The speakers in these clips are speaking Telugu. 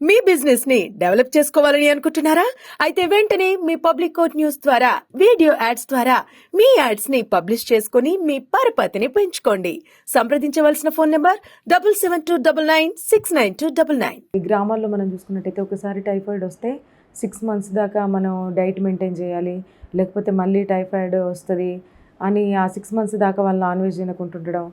మీ బిజినెస్ ని డెవలప్ చేసుకోవాలని అనుకుంటున్నారా? అయితే వెంటనే మీ పబ్లిక్ కోట్ న్యూస్ ద్వారా వీడియో యాడ్స్ ద్వారా మీ యాడ్స్ ని పబ్లిష్ చేసుకుని మీ పరపతిని పెంచుకోండి. సంప్రదించవలసిన ఫోన్ నంబర్ 7729969299. ఈ గ్రామాల్లో మనం చూసుకున్నట్టయితే ఒకసారి టైఫాయిడ్ వస్తే 6 months దాకా మనం డైట్ మెయింటైన్ చేయాలి, లేకపోతే మళ్ళీ టైఫాయిడ్ వస్తుంది అని ఆ 6 months దాకా వాళ్ళు నాన్ వెజ్ తినకుంటుండడం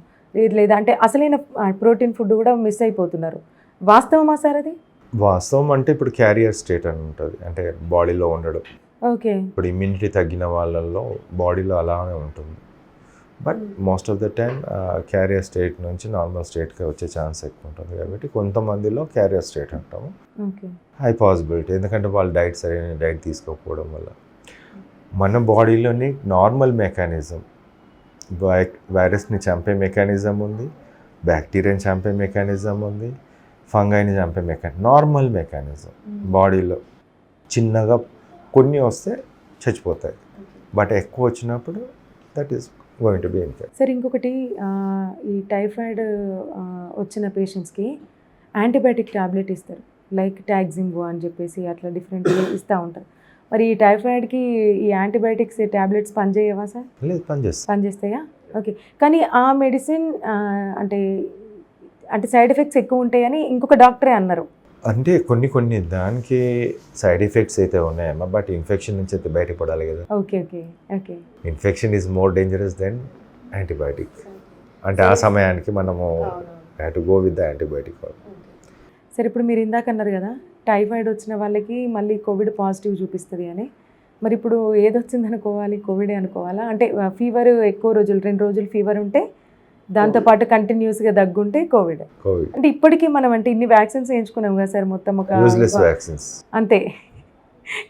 లేదా అంటే అసలైన ప్రోటీన్ ఫుడ్ కూడా మిస్ అయిపోతున్నారు. వాస్తవమా సార్ అది? వాస్తవం అంటే ఇప్పుడు క్యారియర్ స్టేట్ అని ఉంటుంది, అంటే బాడీలో ఉండడం. ఓకే, ఇప్పుడు ఇమ్యూనిటీ తగ్గిన వాళ్ళల్లో బాడీలో అలానే ఉంటుంది. But most of the time carrier state నుంచి నార్మల్ స్టేట్కి వచ్చే ఛాన్స్ ఎక్కువ ఉంటుంది. కాబట్టి కొంతమందిలో క్యారియర్ స్టేట్ అంటాము. హై పాసిబిలిటీ, ఎందుకంటే వాళ్ళు సరైన డైట్ తీసుకోకపోవడం వల్ల. మన బాడీలోని నార్మల్ మెకానిజం, వైరస్ని చంపే మెకానిజం ఉంది, బ్యాక్టీరియాని చంపే మెకానిజం ఉంది, ఫంగైని చంపే నార్మల్ మెకానిజం. బాడీలో చిన్నగా కొన్ని వస్తే చచ్చిపోతాయి, బట్ ఎక్కువ వచ్చినప్పుడు that is going to be infect. Sir ఇంకొకటి, ఈ టైఫాయిడ్ వచ్చిన పేషెంట్స్కి యాంటీబయాటిక్ టాబ్లెట్ ఇస్తారు, లైక్ టాక్సిమ్బో అని చెప్పేసి అట్లా డిఫరెంట్ ఇస్తూ ఉంటారు. మరి ఈ టైఫాయిడ్కి ఈ యాంటీబయాటిక్స్ టాబ్లెట్స్ పనిచేయవా సార్? లేదు, పనిచేస్తాయా? ఓకే, కానీ ఆ మెడిసిన్ అంటే సైడ్ ఎఫెక్ట్స్ ఎక్కువ ఉంటాయని ఇంకొక డాక్టరే అన్నారు. అంటే కొన్ని దానికి సైడ్ ఎఫెక్ట్స్ అయితే ఉన్నాయమ్మా, బట్ ఇన్ఫెక్షన్ నుంచి అయితే బయటపడాలి కదా. Okay okay okay infection is more dangerous than antibiotic. అంటే ఆ సమయానికి మనము have to go with the antibiotic. సరే, ఇప్పుడు మీరు ఇందాక అన్నారు కదా టైఫాయిడ్ వచ్చిన వాళ్ళకి మళ్ళీ కోవిడ్ పాజిటివ్ చూపిస్తుంది అని. మరి ఇప్పుడు ఏదొచ్చింది అనుకోవాలి? కోవిడే అనుకోవాలా? అంటే ఫీవర్ ఎక్కువ రోజులు 2 రోజులు ఫీవర్ ఉంటే, దాంతోపాటు కంటిన్యూస్గా దగ్గుంటే కోవిడ్. అంటే ఇప్పటికీ మనం అంటే ఇన్ని వ్యాక్సిన్స్ వేయించుకున్నాం కదా సార్, మొత్తం ఒక అంతే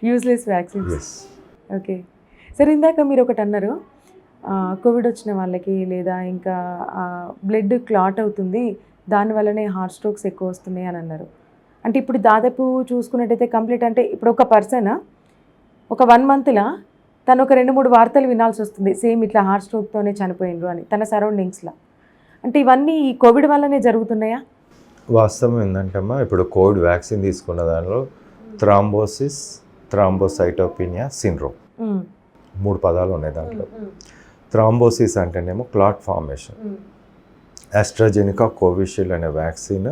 యూజ్లెస్ వ్యాక్సిన్స్. ఓకే సార్, ఇందాక మీరు ఒకటి అన్నారు, కోవిడ్ వచ్చిన వాళ్ళకి లేదా ఇంకా బ్లడ్ క్లాట్ అవుతుంది, దానివల్లనే హార్ట్ స్ట్రోక్స్ ఎక్కువ వస్తున్నాయి అని అన్నారు. అంటే ఇప్పుడు దాదాపు చూసుకున్నట్టయితే కంప్లీట్ అంటే ఇప్పుడు ఒక పర్సన్ ఒక 1 monthలో తను ఒక 2-3 వార్తలు వినాల్సి వస్తుంది, సేమ్ ఇట్లా హార్ట్ స్ట్రోక్తోనే చనిపోయిండ్రు అని తన సరౌండింగ్స్లో. అంటే ఇవన్నీ ఈ కోవిడ్ వల్లనే జరుగుతున్నాయా? వాస్తవం ఏంటంటమ్మా, ఇప్పుడు కోవిడ్ వ్యాక్సిన్ తీసుకున్న దానిలో థ్రాంబోసిస్, థ్రాంబోసైటోపినియా సిండ్రోమ్ 3 పదాలు ఉన్నాయి దాంట్లో. థ్రాంబోసిస్ అంటేనేమో క్లాట్ ఫార్మేషన్. ఆస్ట్రాజెనికా కోవిషీల్డ్ అనే వ్యాక్సిన్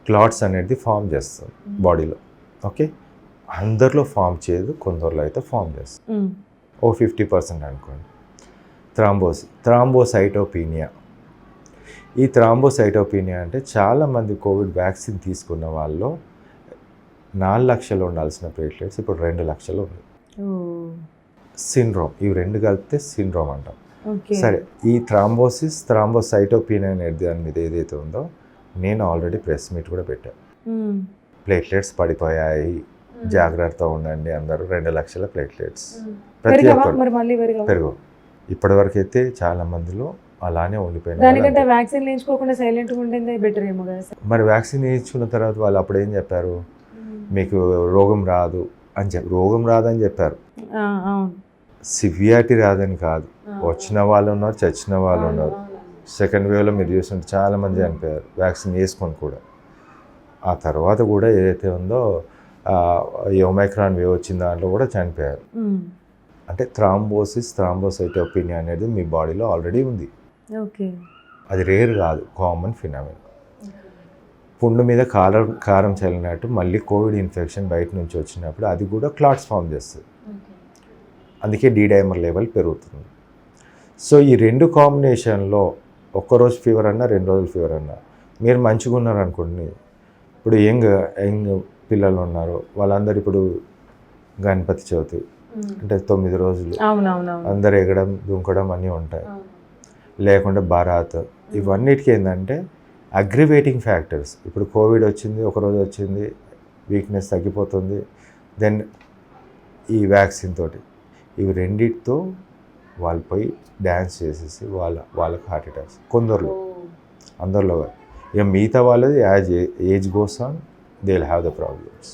క్లాట్స్ అనేది ఫామ్ చేస్తుంది బాడీలో. ఓకే, అందరిలో ఫామ్ చేయదు, కొందరిలో అయితే ఫామ్ చేస్తుంది. 50% అనుకోండి. థ్రాంబోసైటోపీనియా. ఈ థ్రాంబోసైటోపీనియా అంటే చాలామంది కోవిడ్ వ్యాక్సిన్ తీసుకున్న వాళ్ళు 4 లక్షలు ఉండాల్సిన ప్లేట్లెట్స్ ఇప్పుడు 2 లక్షలు ఉంది. సిండ్రోమ్, ఇవి 2 కలిపితే సిండ్రోమ్ అంటాం. సరే, ఈ థ్రాంబోసైటోపీనియా అనేది దాని మీద ఏదైతే ఉందో, నేను ఆల్రెడీ ప్రెస్ మీట్ కూడా పెట్టాను. ప్లేట్లెట్స్ పడిపోయాయి, జాగ్రత్త ఉండండి అందరూ, 2 లక్షల ప్లేట్లెట్స్ ప్రతి ఒక్కరు పెరుగు. ఇప్పటివరకు అయితే చాలా మందిలో అలానే ఉండిపోయినాయి. వ్యాక్సిన్ వేయించుకోకుండా సైలెంట్గా ఉండేదే బెటర్ ఏమో కదా. మరి వ్యాక్సిన్ వేయించుకున్న తర్వాత వాళ్ళు అప్పుడు ఏం చెప్పారు, మీకు రోగం రాదు అని రోగం రాదని చెప్పారు. సివియారిటీ రాదని కాదు, వచ్చిన వాళ్ళు ఉన్నారు, చచ్చిన వాళ్ళు ఉన్నారు. సెకండ్ వేవ్లో మీరు చూస్తుంటే చాలామంది చనిపోయారు వ్యాక్సిన్ వేసుకొని కూడా. ఆ తర్వాత కూడా ఏదైతే ఉందో ఈ ఒమైక్రాన్ వేవ్ వచ్చిన దాంట్లో కూడా చనిపోయారు. అంటే థ్రాంబోసైటోపినియా అనేది మీ బాడీలో ఆల్రెడీ ఉంది. ఓకే, అది రేర్ కాదు, కామన్ ఫినామినా. పుండు మీద కారం చల్లినట్టు మళ్ళీ కోవిడ్ ఇన్ఫెక్షన్ బయట నుంచి వచ్చినప్పుడు అది కూడా క్లాట్స్ ఫామ్ చేస్తుంది. అందుకే డైమర్ లెవెల్ పెరుగుతుంది. సో ఈ 2 కాంబినేషన్లో ఒక్కరోజు ఫీవర్ అన్నా 2 రోజులు ఫీవర్ అన్నా మీరు మంచిగా ఉన్నారు అనుకోండి. ఇప్పుడు యంగ్ పిల్లలు ఉన్నారు, వాళ్ళందరూ ఇప్పుడు గణపతి చవితి అంటే 9 రోజులు అందరు ఎగడం దుంకడం అన్నీ ఉంటాయి. లేకుండా బారాత్, ఇవన్నిటికీ ఏంటంటే అగ్రివేటింగ్ ఫ్యాక్టర్స్. ఇప్పుడు కోవిడ్ వచ్చింది, ఒకరోజు వచ్చింది, వీక్నెస్ తగ్గిపోతుంది, దెన్ ఈ వ్యాక్సిన్ తోటి ఇవి రెండిటితో వాళ్ళు పోయి డ్యాన్స్ చేసేసి వాళ్ళకి హార్ట్ అటాక్స్ కొందరిలో, అందరిలో. ఇక మిగతా వాళ్ళది as age goes on they will have the problems.